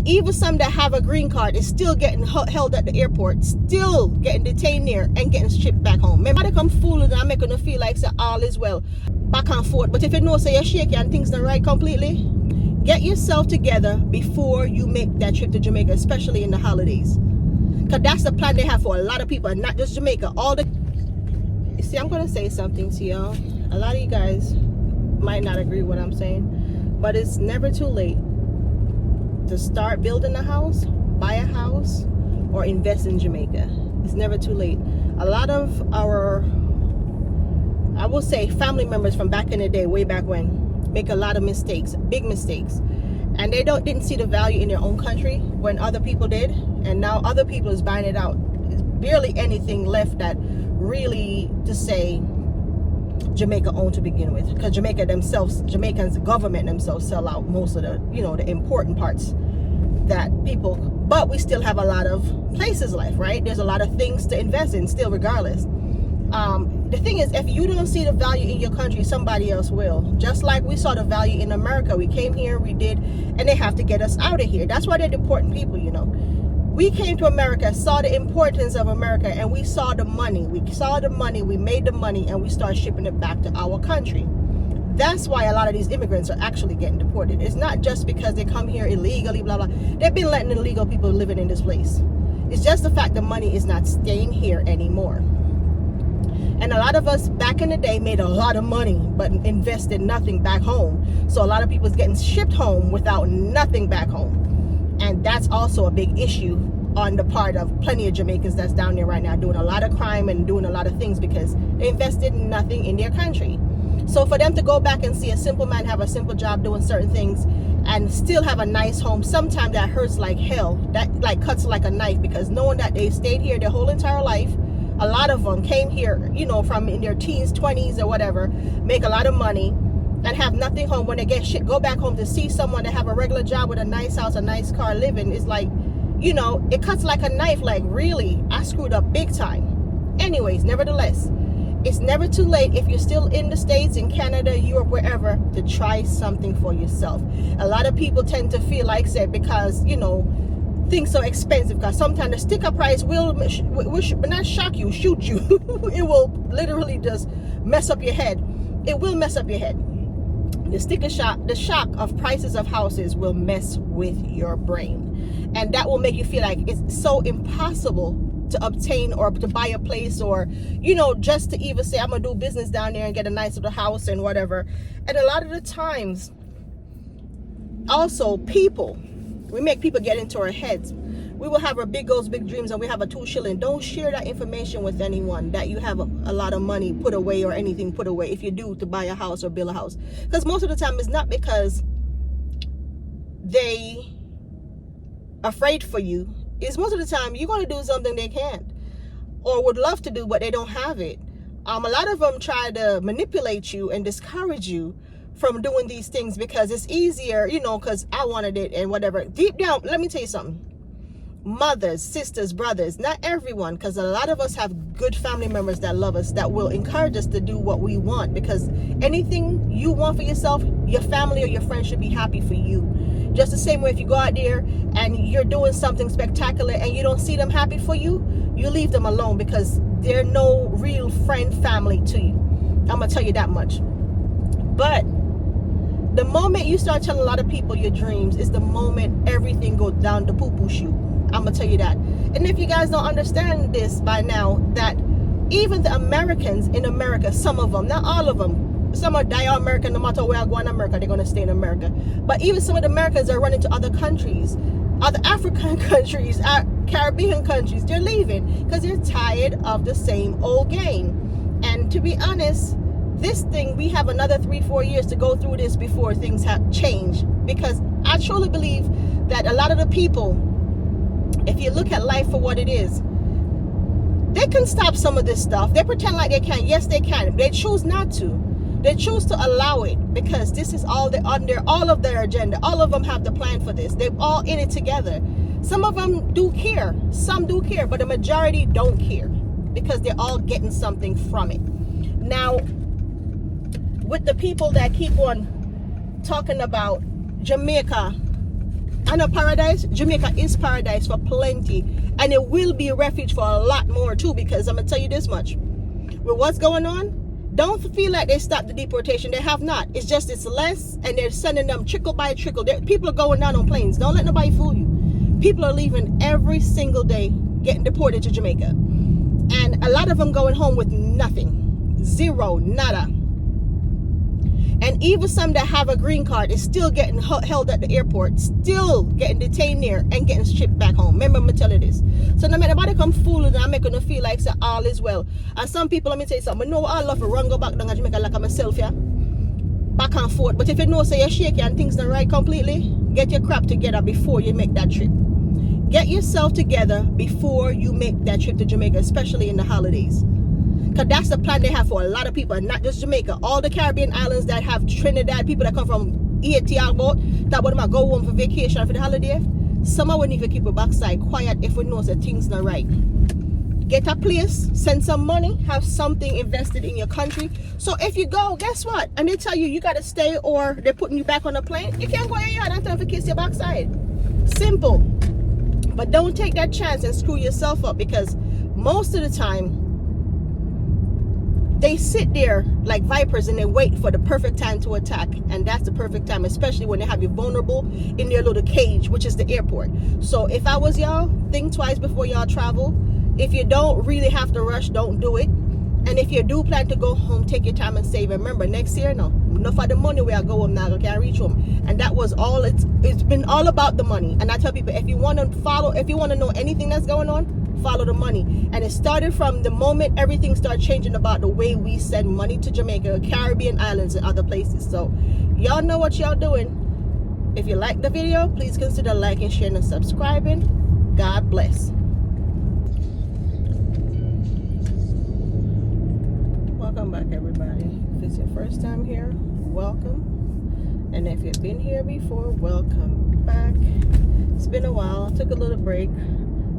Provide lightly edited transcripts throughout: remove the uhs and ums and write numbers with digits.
And even some that have a green card is still getting held at the airport, still getting detained there and getting shipped back home. Remember, they come fooling and making them feel like say, all is well, back and forth. But if you know, say you're shaky and things not right completely, get yourself together before you make that trip to Jamaica, especially in the holidays. Because that's the plan they have for a lot of people, and not just Jamaica. You see, I'm going to say something to y'all. A lot of you guys might not agree with what I'm saying, but it's never too late to start building a house, buy a house, or invest in Jamaica. It's never too late. A lot of our, I will say, family members from back in the day, way back when, make a lot of mistakes, big mistakes. And they didn't see the value in their own country when other people did. And now other people is buying it out. There's barely anything left that really to say Jamaica owned to begin with, because Jamaicans government themselves sell out most of the the important parts that people, but we still have a lot of places left, right? There's a lot of things to invest in still, regardless. The thing is, if you don't see the value in your country, somebody else will. Just like we saw the value in America. We came here, we did, and they have to get us out of here. That's why they're deporting people. We came to America, saw the importance of America, and we saw the money. We made the money, and we started shipping it back to our country. That's why a lot of these immigrants are actually getting deported. It's not just because they come here illegally, blah, blah. They've been letting illegal people living in this place. It's just the fact the money is not staying here anymore. And a lot of us back in the day made a lot of money, but invested nothing back home. So a lot of people is getting shipped home without nothing back home. And that's also a big issue on the part of plenty of Jamaicans that's down there right now doing a lot of crime and doing a lot of things because they invested nothing in their country. So for them to go back and see a simple man have a simple job doing certain things and still have a nice home, sometimes that hurts like hell. That like cuts like a knife, because knowing that they stayed here their whole entire life, a lot of them came here, from in their teens, 20s or whatever, make a lot of money and have nothing home. When they get shit, go back home to see someone that have a regular job with a nice house, a nice car, living is like, it cuts like a knife. Like, really, I screwed up big time. Anyways, nevertheless, it's never too late if you're still in the States, in Canada, Europe, wherever, to try something for yourself. A lot of people tend to feel like, said, because, things are expensive, because sometimes the sticker price will not shock you, shoot you. It will literally just mess up your head. It will mess up your head. The shock of prices of houses will mess with your brain, and that will make you feel like it's so impossible to obtain or to buy a place, or just to even say I'm gonna do business down there and get a nice little house and whatever. And a lot of the times also we make people get into our heads. We will have our big goals, big dreams, and we have a 2 shilling. Don't share that information with anyone that you have a lot of money put away or anything put away, if you do, to buy a house or build a house. Because most of the time it's not because they afraid for you. It's most of the time you're going to do something they can't or would love to do, but they don't have it. A lot of them try to manipulate you and discourage you from doing these things because it's easier, because I wanted it and whatever. Deep down, let me tell you something. Mothers, sisters, brothers, not everyone, because a lot of us have good family members that love us, that will encourage us to do what we want, because anything you want for yourself, your family or your friends should be happy for you. Just the same way, if you go out there and you're doing something spectacular and you don't see them happy for you, you leave them alone, because they're no real friend, family to you. I'm gonna tell you that much. But the moment you start telling a lot of people your dreams is the moment everything goes down the poo-poo chute. I'm gonna tell you that. And if you guys don't understand this by now, that even the Americans in America, some of them, not all of them, some are die American. No matter where I go in America, they're gonna stay in America. But even some of the Americans are running to other countries, other African countries, Caribbean countries. They're leaving because they're tired of the same old game. And to be honest, this thing, we have another 3-4 years to go through this before things have changed. Because I truly believe that a lot of the people, if you look at life for what it is, they can stop some of this stuff. They pretend like they can. Yes, they can. They choose not to. They choose to allow it because this is all under all of their agenda. All of them have the plan for this. They're all in it together. Some of them do care. Some do care, but the majority don't care because they're all getting something from it. Now, with the people that keep on talking about Jamaica I know paradise. Jamaica is paradise for plenty, and it will be a refuge for a lot more too, because I'm gonna tell you this much: with what's going on, don't feel like they stopped the deportation. They have not. It's just it's less, and they're sending them trickle by trickle. People are going down on planes. Don't let nobody fool you. People are leaving every single day, getting deported to Jamaica, and a lot of them going home with nothing, zero, nada. And even some that have a green card is still getting held at the airport, still getting detained there and getting shipped back home. Remember, I'm telling you this. So no matter nobody come fooling, I'm making them feel like say, all is well. And some people, let me tell you something, I know I love to run go back down to Jamaica like I'm myself, yeah? Back and forth. But if you know, say you're shaky and things not right completely, get your crap together before you make that trip. Get yourself together before you make that trip to Jamaica, especially in the holidays. Because that's the plan they have for a lot of people, and not just Jamaica. All the Caribbean islands that have Trinidad, people that come from Haiti or boat, that would go home for vacation for the holiday. Some wouldn't even keep a backside quiet if we know that things not right. Get a place, send some money, have something invested in your country. So if you go, guess what? And they tell you you got to stay or they're putting you back on a plane, you can't go in your yard and tell them to kiss your backside. Simple. But don't take that chance and screw yourself up, because most of the time, they sit there like vipers and they wait for the perfect time to attack, and that's the perfect time, especially when they have you vulnerable in their little cage, which is the airport. So if I was y'all, think twice before y'all travel. If you don't really have to rush, don't do it. And if you do plan to go home, take your time and save. Remember, next year, no, enough of the money where I go home now, I can't reach home. And that was all. It's been all about the money. And I tell people, if you want to follow, if you want to know anything that's going on, follow the money. And it started from the moment everything started changing about the way we send money to Jamaica, Caribbean islands, and other places. So y'all know what y'all doing. If you like the video, please consider liking, sharing, and subscribing. God bless. Welcome back, everybody. If it's your first time here, welcome. And if you've been here before, welcome back. It's been a while. I took a little break.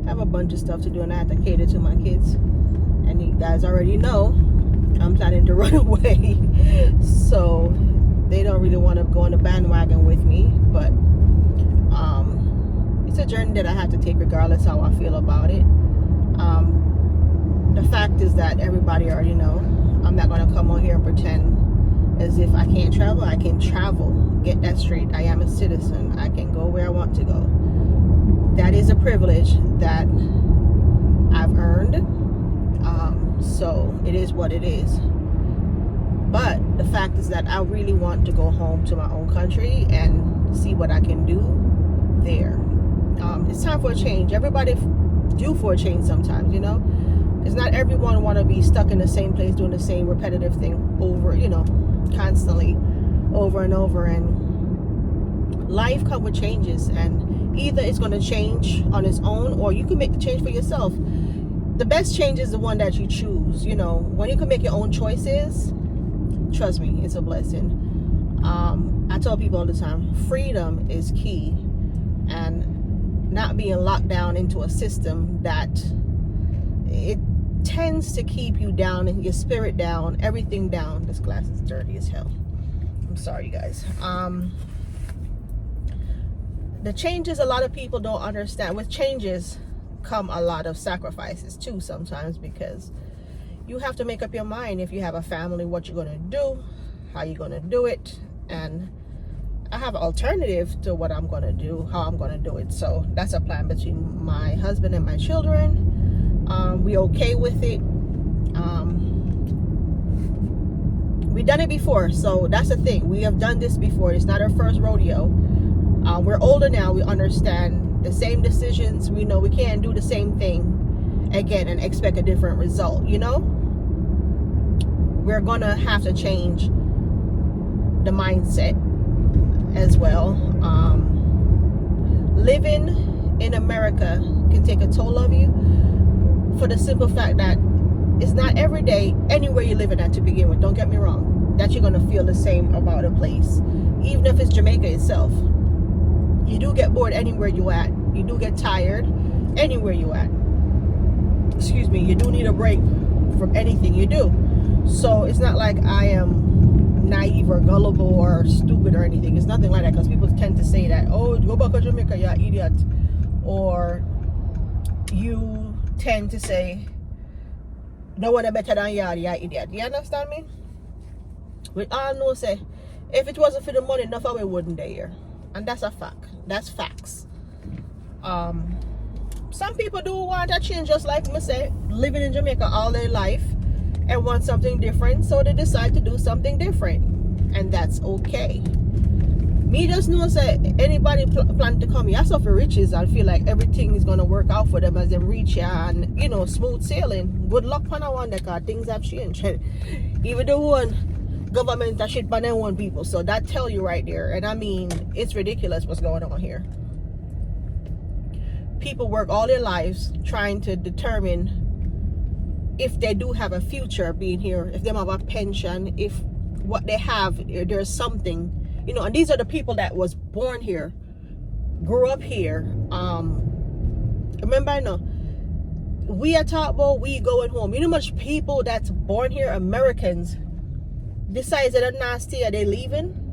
Have a bunch of stuff to do, and I have to cater to my kids, and you guys already know I'm planning to run away, so they don't really want to go on the bandwagon with me. But it's a journey that I have to take regardless how I feel about it. The fact is that everybody already know I'm not going to come on here and pretend as if I can't travel. I can travel. Get that straight. I am a citizen. I can go where I want to go. That is a privilege that I've earned. So it is what it is. But the fact is that I really want to go home to my own country and see what I can do there. It's time for a change. Everybody due for a change sometimes, you know. It's not everyone want to be stuck in the same place doing the same repetitive thing over, you know, constantly over and over. And life comes with changes, and either it's going to change on its own, or you can make the change for yourself. The best change is the one that you choose. You know, when you can make your own choices, trust me, it's a blessing. I tell people all the time, freedom is key, and not being locked down into a system that it tends to keep you down and your spirit down, everything down. This glass is dirty as hell. I'm sorry, you guys. The changes a lot of people don't understand. With changes come a lot of sacrifices too sometimes, because you have to make up your mind, if you have a family, what you're going to do, how you're going to do it. And I have an alternative to what I'm going to do, how I'm going to do it. So that's a plan between my husband and my children. We okay with it. We've done it before, so that's the thing. We have done this before. It's not our first rodeo. We're older now. We understand the same decisions. We know we can't do the same thing again and expect a different result, you know. We're gonna have to change the mindset as well. Living in America can take a toll of you, for the simple fact that it's not every day anywhere you live in at to begin with. Don't get me wrong, that you're gonna feel the same about a place. Even if it's Jamaica itself, you do get bored anywhere you at. You do get tired anywhere you at. Excuse me. You do need a break from anything you do. So it's not like I am naive or gullible or stupid or anything. It's nothing like that, because people tend to say that, oh, go back to Jamaica, you're an idiot. Or you tend to say, no one better than you, you're an idiot. You understand me? We all know, say, if it wasn't for the money, enough of we wouldn't be here. And that's a fact. That's facts. Some people do want a change, just like me say, living in Jamaica all their life and want something different, so they decide to do something different, and that's okay. Me just know, say, anybody plan to come here so for riches and feel like everything is going to work out for them as they reach here and, you know, smooth sailing. Good luck on that one, because things have changed. Even the one government that shit by their own people, so that tell you right there. And I mean, it's ridiculous what's going on here. People work all their lives trying to determine if they do have a future being here, if they have a pension, if what they have, there's something, you know. And these are the people that was born here, grew up here. Remember, I know we are taught about we going home. You know much people that's born here, Americans, decide that they're not stay, are they leaving?